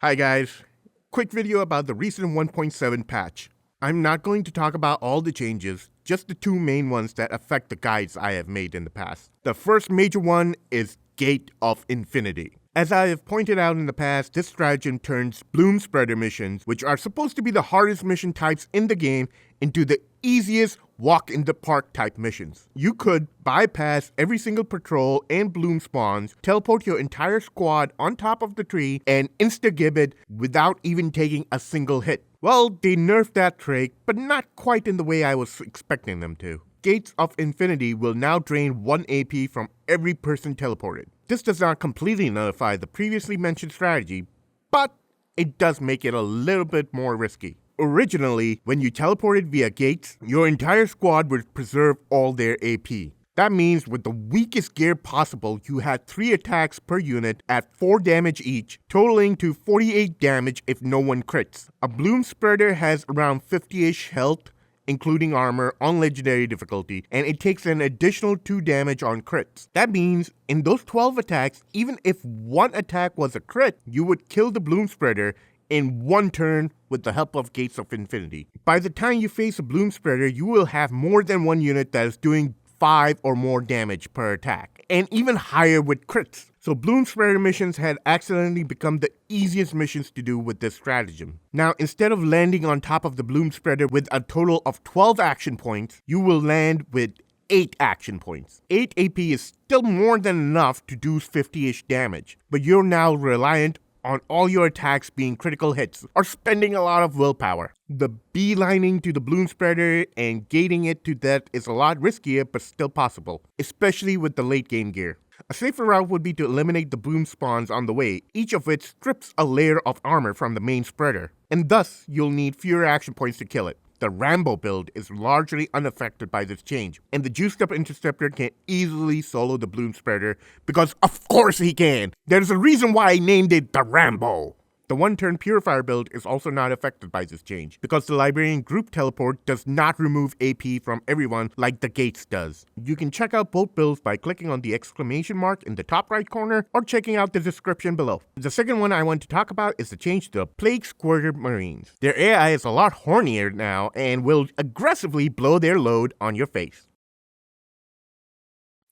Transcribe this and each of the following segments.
Hi guys, quick video about the recent 1.7 patch. I'm not going to talk about all the changes, just the two main ones that affect the guides I have made in the past. The first major one is Gate of Infinity. As I have pointed out in the past, this stratagem turns Bloom Spreader missions, which are supposed to be the hardest mission types in the game, into the easiest walk-in-the-park type missions. You could bypass every single patrol and bloom spawns, teleport your entire squad on top of the tree, and insta-gibbet without even taking a single hit. Well, they nerfed that trick, but not quite in the way I was expecting them to. Gates of Infinity will now drain 1 AP from every person teleported. This does not completely nullify the previously mentioned strategy, but it does make it a little bit more risky. Originally, when you teleported via gates, your entire squad would preserve all their AP. That means with the weakest gear possible, you had 3 attacks per unit at 4 damage each, totaling to 48 damage if no one crits. A Bloom Spreader has around 50-ish health, including armor on legendary difficulty, and it takes an additional 2 damage on crits. That means in those 12 attacks, even if one attack was a crit, you would kill the Bloom Spreader in 1 turn with the help of Gates of Infinity. By the time you face a Bloom Spreader, you will have more than 1 unit that is doing 5 or more damage per attack, and even higher with crits. So Bloom Spreader missions had accidentally become the easiest missions to do with this stratagem. Now, instead of landing on top of the Bloom Spreader with a total of 12 action points, you will land with 8 action points. 8 AP is still more than enough to do 50-ish damage, but you're now reliant on all your attacks being critical hits or spending a lot of willpower. The beelining to the Bloom Spreader and gating it to death is a lot riskier but still possible, especially with the late game gear. A safer route would be to eliminate the bloom spawns on the way, each of which strips a layer of armor from the main spreader, and thus you'll need fewer action points to kill it. The Rambo build is largely unaffected by this change, and the Juiced Up Interceptor can easily solo the Bloom Spreader because of course he can! There's a reason why I named it the Rambo! The one-turn Purifier build is also not affected by this change, because the Librarian Group Teleport does not remove AP from everyone like the Gates does. You can check out both builds by clicking on the exclamation mark in the top right corner or checking out the description below. The second one I want to talk about is the change to the Plague Squirter Marines. Their AI is a lot hornier now and will aggressively blow their load on your face.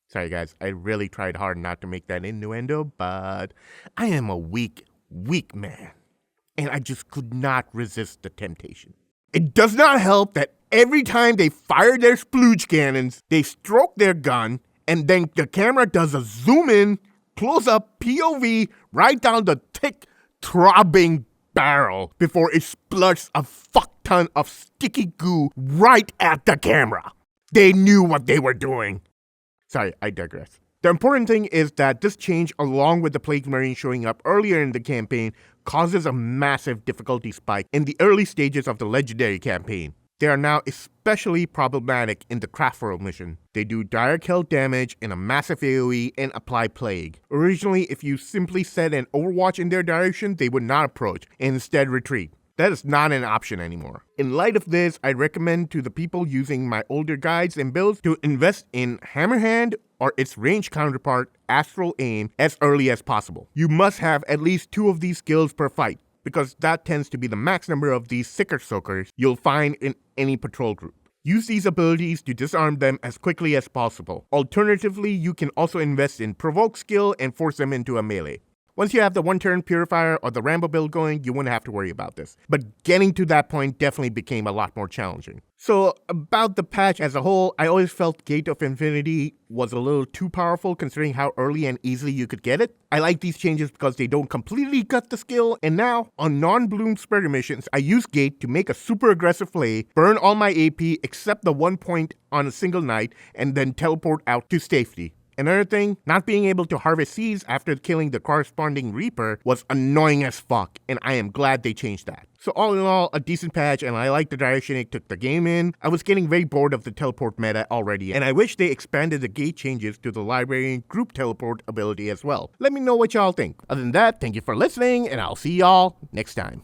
Sorry guys, I really tried hard not to make that innuendo, but I am a weak man, and I just could not resist the temptation. It does not help that every time they fire their splooge cannons, they stroke their gun, and then the camera does a zoom in, close up POV right down the thick, throbbing barrel before it splurts a fuck ton of sticky goo right at the camera. They knew what they were doing. Sorry, I digress. The important thing is that this change, along with the Plague Marine showing up earlier in the campaign, causes a massive difficulty spike in the early stages of the Legendary campaign. They are now especially problematic in the Craft World mission. They do direct health damage in a massive AoE and apply Plague. Originally, if you simply set an Overwatch in their direction, they would not approach and instead retreat. That is not an option anymore. In light of this, I recommend to the people using my older guides and builds to invest in Hammerhand or its range counterpart, Astral Aim, as early as possible. You must have at least 2 of these skills per fight, because that tends to be the max number of these Sicker Soakers you'll find in any patrol group. Use these abilities to disarm them as quickly as possible. Alternatively, you can also invest in Provoke skill and force them into a melee. Once you have the one-turn Purifier or the Rambo build going, you wouldn't have to worry about this. But getting to that point definitely became a lot more challenging. So about the patch as a whole, I always felt Gate of Infinity was a little too powerful considering how early and easily you could get it. I like these changes because they don't completely gut the skill, and now on non-Bloom Spreader missions, I use Gate to make a super aggressive play, burn all my AP except the 1 point on a single night, and then teleport out to safety. Another thing, not being able to harvest seeds after killing the corresponding Reaper was annoying as fuck, and I am glad they changed that. So all in all, a decent patch, and I like the direction it took the game in. I was getting very bored of the teleport meta already, and I wish they expanded the gate changes to the Librarian Group Teleport ability as well. Let me know what y'all think. Other than that, thank you for listening, and I'll see y'all next time.